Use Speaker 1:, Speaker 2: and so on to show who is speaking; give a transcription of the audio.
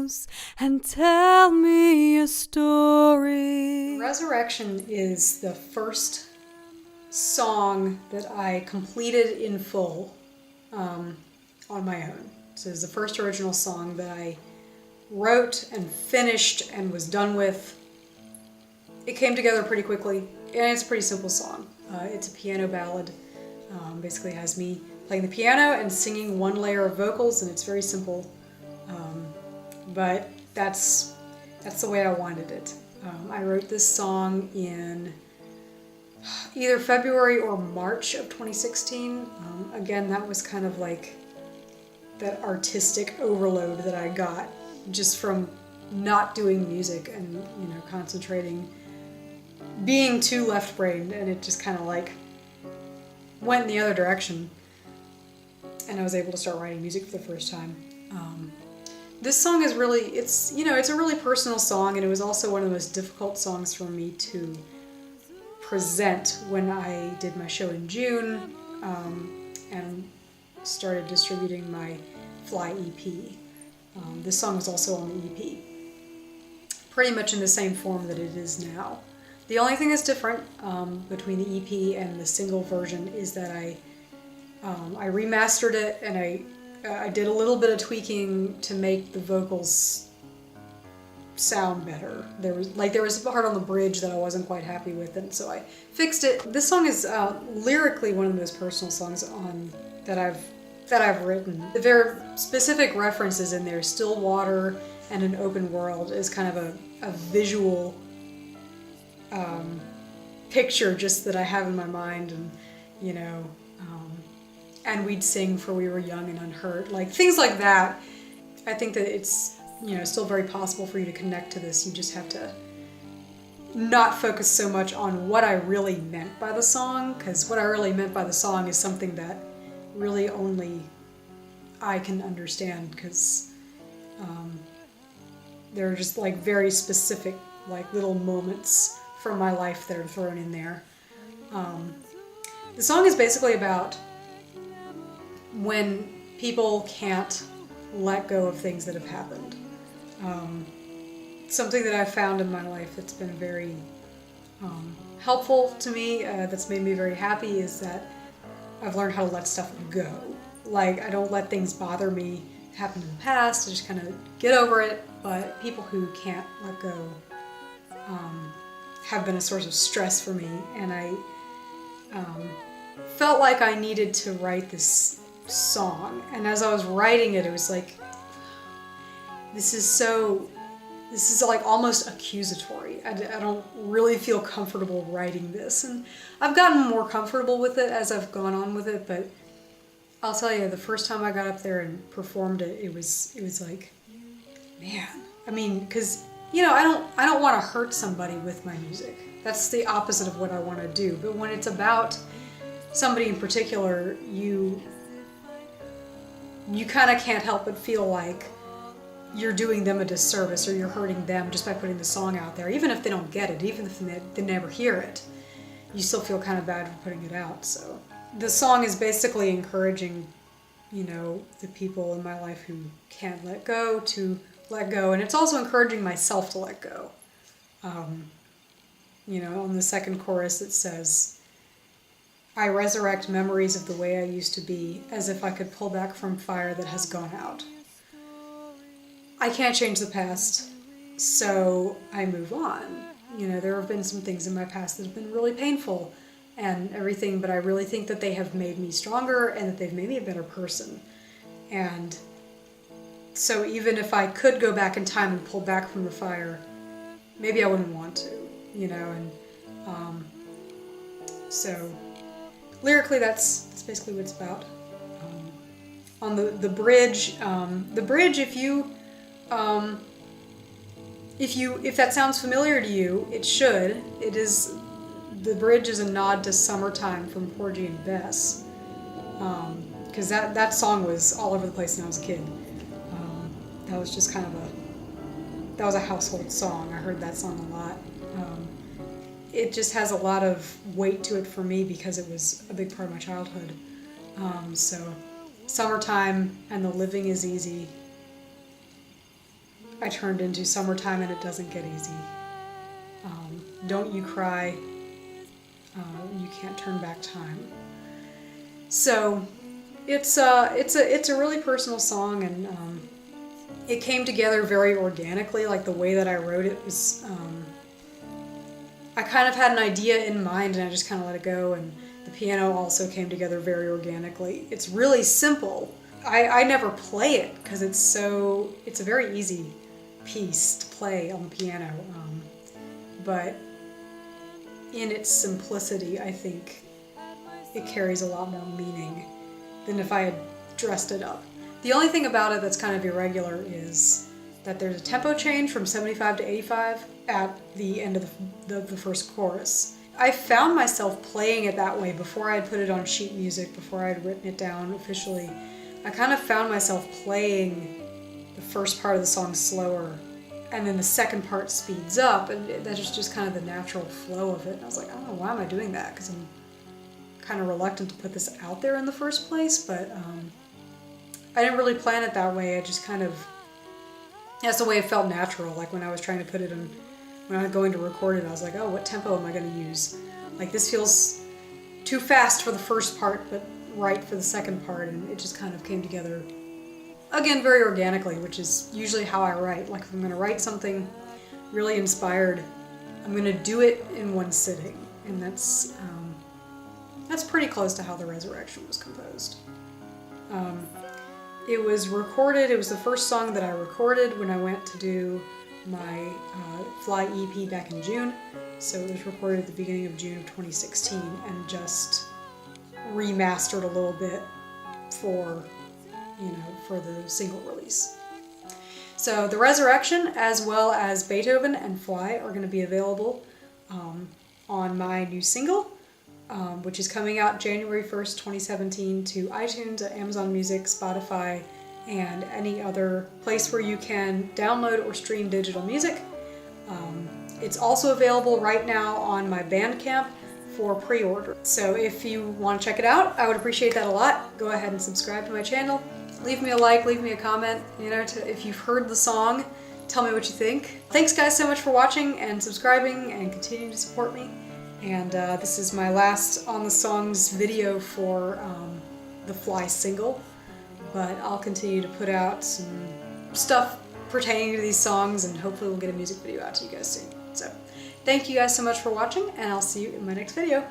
Speaker 1: close and tell me a story.
Speaker 2: Resurrection is the first song that I completed in full on my own. So it's the first original song that I wrote and finished and was done with. It came together pretty quickly, and it's a pretty simple song. It's a piano ballad. Basically has me playing the piano and singing one layer of vocals, and it's very simple. But that's the way I wanted it. I wrote this song in either February or March of 2016. Again, that was kind of like that artistic overload that I got just from not doing music and, you know, concentrating, being too left-brained, and it just kind of like went in the other direction, and I was able to start writing music for the first time. This song is really, it's a really personal song, and it was also one of the most difficult songs for me to present when I did my show in June and started distributing my Fly EP. This song was also on the EP, pretty much in the same form that it is now. The only thing that's different between the EP and the single version is that I remastered it, and I did a little bit of tweaking to make the vocals sound better. There was a part on the bridge that I wasn't quite happy with, and so I fixed it. This song is lyrically one of the most personal songs that I've written. The very specific references in there, still water and an open world, is kind of a visual picture just that I have in my mind, and you know, and we'd sing for we were young and unhurt, like things like that. I think that it's, you know, still very possible for you to connect to this. You just have to not focus so much on what I really meant by the song, because what I really meant by the song is something that really only I can understand, because there are just like very specific like little moments from my life that are thrown in there. The song is basically about when people can't let go of things that have happened. Something that I've found in my life that's been very helpful to me, that's made me very happy, is that I've learned how to let stuff go. Like, I don't let things bother me, happen in the past, I just kind of get over it. But people who can't let go have been a source of stress for me, and I felt like I needed to write this song. And as I was writing it, it was like, this is like almost accusatory. I don't really feel comfortable writing this, and I've gotten more comfortable with it as I've gone on with it. But I'll tell you, the first time I got up there and performed it, it was like, man. I mean, because, you know, I don't want to hurt somebody with my music. That's the opposite of what I want to do. But when it's about somebody in particular, you kind of can't help but feel like you're doing them a disservice, or you're hurting them just by putting the song out there. Even if they don't get it, even if they never hear it, you still feel kind of bad for putting it out. So the song is basically encouraging, you know, the people in my life who can't let go to let go, and it's also encouraging myself to let go. You know, on the second chorus it says, I resurrect memories of the way I used to be, as if I could pull back from fire that has gone out. I can't change the past, so I move on. You know, there have been some things in my past that have been really painful and everything, but I really think that they have made me stronger and that they've made me a better person. And so even if I could go back in time and pull back from the fire, maybe I wouldn't want to, you know. And so lyrically, that's basically what it's about. On the bridge, if that sounds familiar to you, it should. It is. The bridge is a nod to Summertime from Porgy and Bess, because that song was all over the place when I was a kid. That was just kind of a household song. I heard that song a lot. It just has a lot of weight to it for me because it was a big part of my childhood. So Summertime and The Living is Easy I turned into Summertime and It Doesn't Get Easy. Don't You Cry, You Can't Turn Back Time. So it's a really personal song, and it came together very organically. Like the way that I wrote it was, I kind of had an idea in mind and I just kind of let it go, and the piano also came together very organically. It's really simple. I never play it because it's a very easy piece to play on the piano, but in its simplicity, I think it carries a lot more meaning than if I had dressed it up. The only thing about it that's kind of irregular is that there's a tempo change from 75 to 85 at the end of the first chorus. I found myself playing it that way before I had put it on sheet music, before I had written it down officially. I kind of found myself playing the first part of the song slower, and then the second part speeds up, and that's just kind of the natural flow of it. And I was like, I don't know, why am I doing that? Because I'm kind of reluctant to put this out there in the first place, but I didn't really plan it that way. I just kind of, that's the way it felt natural. Like when I was trying to put it in, when I was going to record it, I was like, oh, what tempo am I going to use? Like this feels too fast for the first part, but right for the second part, and it just kind of came together, again, very organically, which is usually how I write. Like if I'm going to write something really inspired, I'm going to do it in one sitting, and that's pretty close to how The Resurrection was composed. It was recorded, it was the first song that I recorded when I went to do my Fly EP back in June, so it was recorded at the beginning of June of 2016 and just remastered a little bit for the single release. So The Resurrection, as well as Beethoven and Fly, are going to be available on my new single, which is coming out January 1st, 2017 to iTunes, Amazon Music, Spotify, and any other place where you can download or stream digital music. It's also available right now on my Bandcamp for pre-order. So if you want to check it out, I would appreciate that a lot. Go ahead and subscribe to my channel. Leave me a like, leave me a comment, if you've heard the song, tell me what you think. Thanks guys so much for watching and subscribing and continuing to support me. And this is my last On the Songs video for the Fly single, but I'll continue to put out some stuff pertaining to these songs, and hopefully we'll get a music video out to you guys soon. So thank you guys so much for watching, and I'll see you in my next video.